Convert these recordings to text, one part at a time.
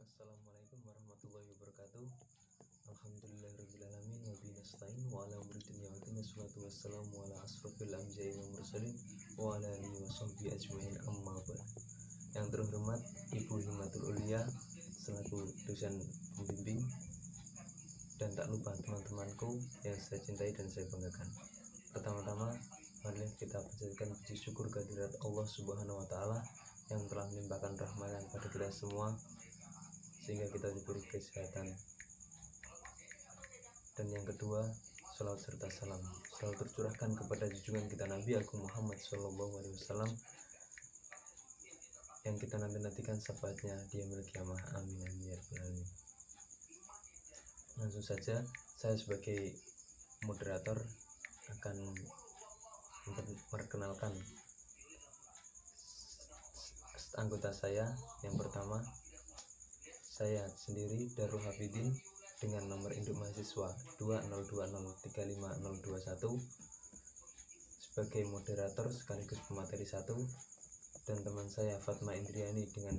Assalamualaikum warahmatullahi wabarakatuh. Alhamdulillahirrahmanirrahim. Wa bihi nasta'in wa ala umuri dunya wa dina salatu wassalamu ala asrofil anbiya'i wal mursalin wa ala alihi wa sahbihi ajma'in amma ba'd. Yang terhormat Ibu Himatul Ulia selaku dosen pembimbing, dan tak lupa teman-temanku yang saya cintai dan saya banggakan. Pertama-tama, mari kita panjatkan puji syukur kehadirat Allah Subhanahu wa taala yang telah melimpahkan rahmatnya kepada kita semua sehingga kita diberi kesehatan. Dan yang kedua, salawat serta salam selalu tercurahkan kepada junjungan kita Nabi Agung Muhammad SAW yang kita nanti-nantikan syafaatnya di yaumil qiyamah. Amin amin ya rabbal alamin. Langsung saja, saya sebagai moderator akan memperkenalkan anggota saya. Yang pertama, saya sendiri Darul Hafidin dengan nomor induk mahasiswa 202035021 sebagai moderator sekaligus pemateri 1, dan teman saya Fatma Indriani dengan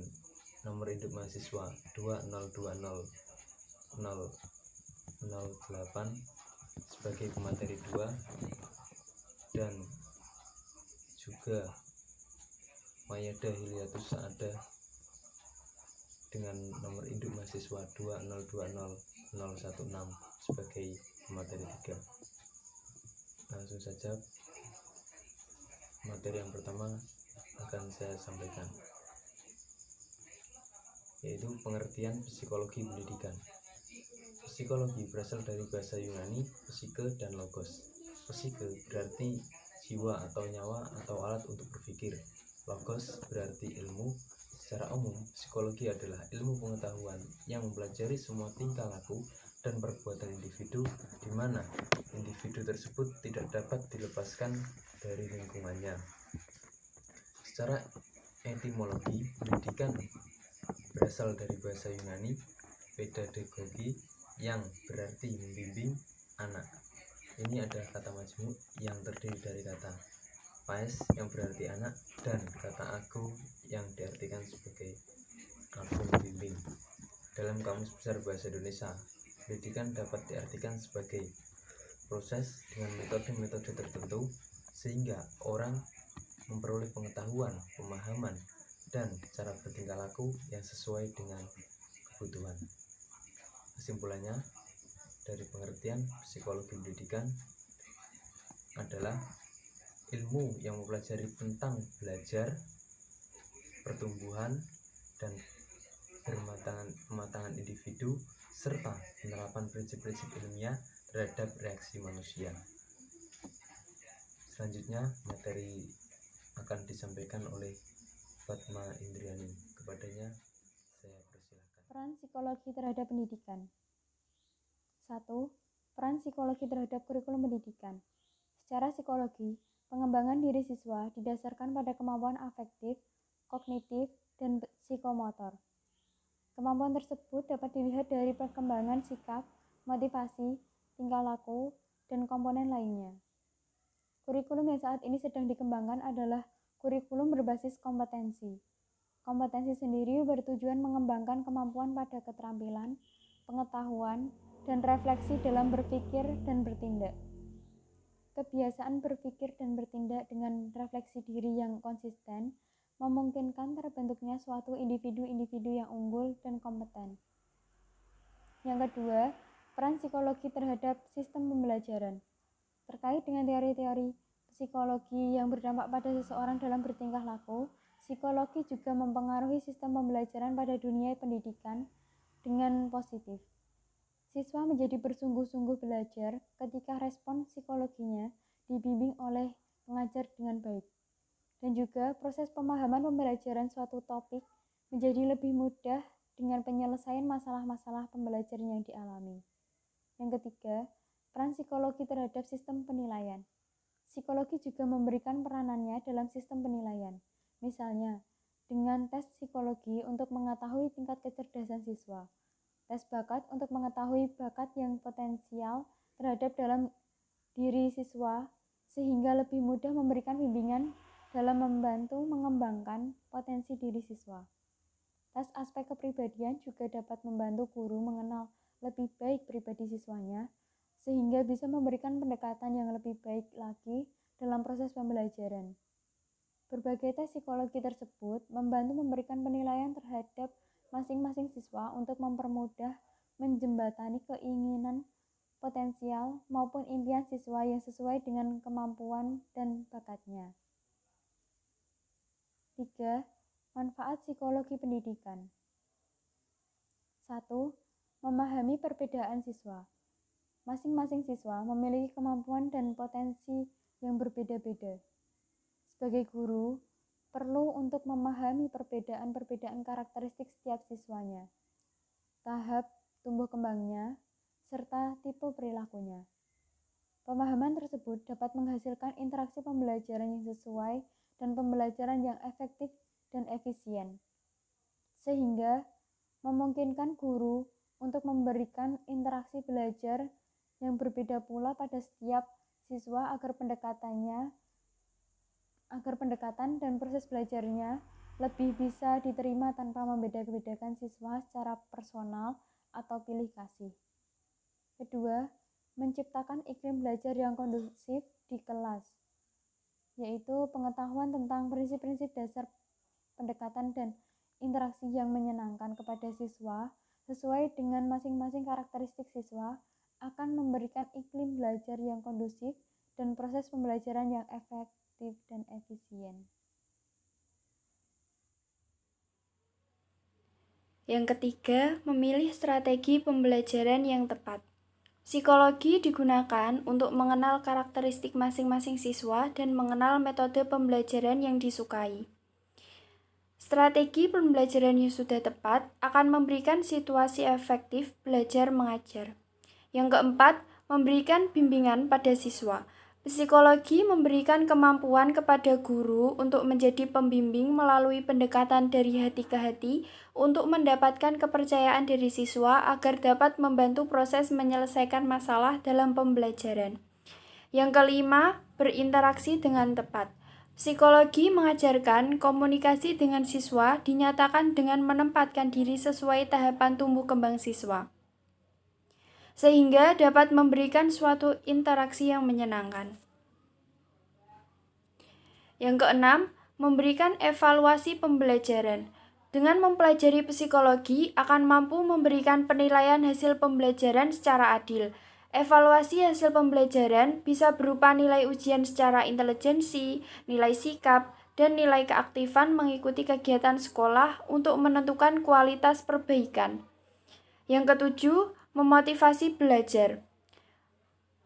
nomor induk mahasiswa 2020008 sebagai pemateri 2, dan juga Mayada Hiliatus Sa'adah dengan nomor induk mahasiswa 2020016 sebagai materi 3. Langsung saja, materi yang pertama akan saya sampaikan, yaitu pengertian psikologi pendidikan. Psikologi berasal dari bahasa Yunani psike dan logos. Psike berarti jiwa atau nyawa atau alat untuk berpikir. Logos berarti ilmu. Secara umum, psikologi adalah ilmu pengetahuan yang mempelajari semua tingkah laku dan perbuatan individu, di mana individu tersebut tidak dapat dilepaskan dari lingkungannya. Secara etimologi, pendidikan berasal dari bahasa Yunani pedagogi yang berarti membimbing anak. Ini adalah kata majmuk yang terdiri dari kata Pais yang berarti anak dan kata aku yang diartikan sebagai aku membimbing. Dalam Kamus Besar Bahasa Indonesia, pendidikan dapat diartikan sebagai proses dengan metode-metode tertentu sehingga orang memperoleh pengetahuan, pemahaman, dan cara bertingkah laku yang sesuai dengan kebutuhan. Kesimpulannya, dari pengertian psikologi pendidikan adalah ilmu yang mempelajari tentang belajar, pertumbuhan, dan pematangan individu, serta penerapan prinsip-prinsip ilmiah terhadap reaksi manusia. Selanjutnya, materi akan disampaikan oleh Fatma Indriani. Kepadanya saya persilakan. Peran psikologi terhadap pendidikan. 1. Peran psikologi terhadap kurikulum pendidikan. Secara psikologi, pengembangan diri siswa didasarkan pada kemampuan afektif, kognitif, dan psikomotor. Kemampuan tersebut dapat dilihat dari perkembangan sikap, motivasi, tingkah laku, dan komponen lainnya. Kurikulum yang saat ini sedang dikembangkan adalah kurikulum berbasis kompetensi. Kompetensi sendiri bertujuan mengembangkan kemampuan pada keterampilan, pengetahuan, dan refleksi dalam berpikir dan bertindak. Kebiasaan berpikir dan bertindak dengan refleksi diri yang konsisten memungkinkan terbentuknya suatu individu-individu yang unggul dan kompeten. Yang kedua, peran psikologi terhadap sistem pembelajaran. Terkait dengan teori-teori psikologi yang berdampak pada seseorang dalam bertingkah laku, psikologi juga mempengaruhi sistem pembelajaran pada dunia pendidikan dengan positif. Siswa menjadi bersungguh-sungguh belajar ketika respon psikologinya dibimbing oleh pengajar dengan baik. Dan juga proses pemahaman pembelajaran suatu topik menjadi lebih mudah dengan penyelesaian masalah-masalah pembelajaran yang dialami. Yang ketiga, peran psikologi terhadap sistem penilaian. Psikologi juga memberikan peranannya dalam sistem penilaian. Misalnya, dengan tes psikologi untuk mengetahui tingkat kecerdasan siswa. Tes bakat untuk mengetahui bakat yang potensial terhadap dalam diri siswa sehingga lebih mudah memberikan bimbingan dalam membantu mengembangkan potensi diri siswa. Tes aspek kepribadian juga dapat membantu guru mengenal lebih baik pribadi siswanya, sehingga bisa memberikan pendekatan yang lebih baik lagi dalam proses pembelajaran. Berbagai tes psikologi tersebut membantu memberikan penilaian terhadap masing-masing siswa untuk mempermudah menjembatani keinginan potensial maupun impian siswa yang sesuai dengan kemampuan dan bakatnya. 3. Manfaat psikologi pendidikan. 1. Memahami perbedaan siswa. Masing-masing siswa memiliki kemampuan dan potensi yang berbeda-beda. Sebagai guru, perlu untuk memahami perbedaan-perbedaan karakteristik setiap siswanya, tahap tumbuh kembangnya, serta tipe perilakunya. Pemahaman tersebut dapat menghasilkan interaksi pembelajaran yang sesuai dan pembelajaran yang efektif dan efisien, sehingga memungkinkan guru untuk memberikan interaksi belajar yang berbeda pula pada setiap siswa agar pendekatan dan proses belajarnya lebih bisa diterima tanpa membeda-bedakan siswa secara personal atau pilih kasih. Kedua, menciptakan iklim belajar yang kondusif di kelas, yaitu pengetahuan tentang prinsip-prinsip dasar pendekatan dan interaksi yang menyenangkan kepada siswa sesuai dengan masing-masing karakteristik siswa akan memberikan iklim belajar yang kondusif dan proses pembelajaran yang efektif dan efisien. Yang ketiga, memilih strategi pembelajaran yang tepat. Psikologi digunakan untuk mengenal karakteristik masing-masing siswa dan mengenal metode pembelajaran yang disukai. Strategi pembelajaran yang sudah tepat akan memberikan situasi efektif belajar mengajar. Yang keempat, memberikan bimbingan pada siswa. Psikologi memberikan kemampuan kepada guru untuk menjadi pembimbing melalui pendekatan dari hati ke hati untuk mendapatkan kepercayaan dari siswa agar dapat membantu proses menyelesaikan masalah dalam pembelajaran. Yang kelima, berinteraksi dengan tepat. Psikologi mengajarkan komunikasi dengan siswa dinyatakan dengan menempatkan diri sesuai tahapan tumbuh kembang siswa, sehingga dapat memberikan suatu interaksi yang menyenangkan. Yang keenam, memberikan evaluasi pembelajaran. Dengan mempelajari psikologi akan mampu memberikan penilaian hasil pembelajaran secara adil. Evaluasi hasil pembelajaran bisa berupa nilai ujian secara intelijensi, nilai sikap, dan nilai keaktifan mengikuti kegiatan sekolah untuk menentukan kualitas perbaikan. Yang ketujuh, memotivasi belajar.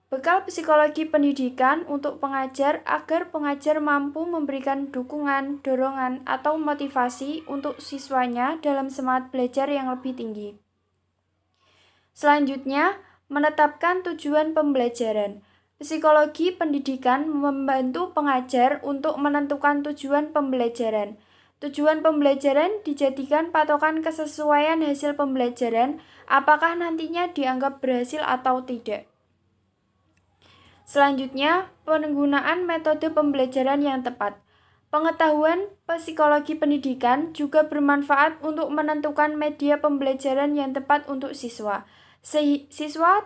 Bekal psikologi pendidikan untuk pengajar agar pengajar mampu memberikan dukungan, dorongan, atau motivasi untuk siswanya dalam semangat belajar yang lebih tinggi. Selanjutnya, menetapkan tujuan pembelajaran. Psikologi pendidikan membantu pengajar untuk menentukan tujuan pembelajaran. Tujuan pembelajaran dijadikan patokan kesesuaian hasil pembelajaran, apakah nantinya dianggap berhasil atau tidak. Selanjutnya, penggunaan metode pembelajaran yang tepat. Pengetahuan psikologi pendidikan juga bermanfaat untuk menentukan media pembelajaran yang tepat untuk siswa. Siswa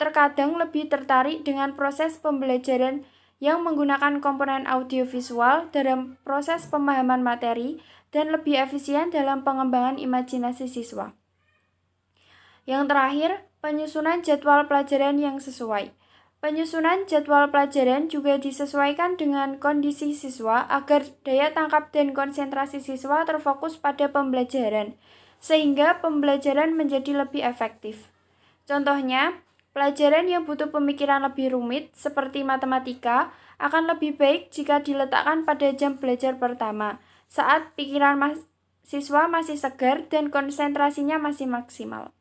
terkadang lebih tertarik dengan proses pembelajaran yang menggunakan komponen audiovisual dalam proses pemahaman materi dan lebih efisien dalam pengembangan imajinasi siswa. Yang terakhir, penyusunan jadwal pelajaran yang sesuai. Penyusunan jadwal pelajaran juga disesuaikan dengan kondisi siswa agar daya tangkap dan konsentrasi siswa terfokus pada pembelajaran, sehingga pembelajaran menjadi lebih efektif. Contohnya, pelajaran yang butuh pemikiran lebih rumit seperti matematika akan lebih baik jika diletakkan pada jam belajar pertama, saat pikiran siswa masih segar dan konsentrasinya masih maksimal.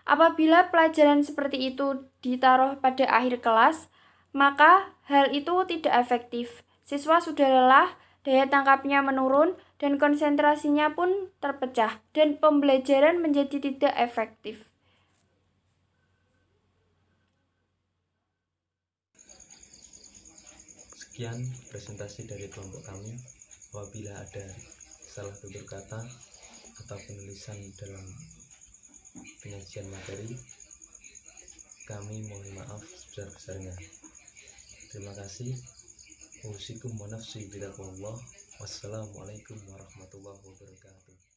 Apabila pelajaran seperti itu ditaruh pada akhir kelas, maka hal itu tidak efektif. Siswa sudah lelah, daya tangkapnya menurun, dan konsentrasinya pun terpecah, dan pembelajaran menjadi tidak efektif. Sekian presentasi dari kelompok kami. Apabila ada salah tutur kata atau penulisan dalam penyajian materi, kami mohon maaf sebesar-besarnya. Terima kasih. Usikum wa nafsi bitaqwallah. Wassalamualaikum warahmatullahi wabarakatuh.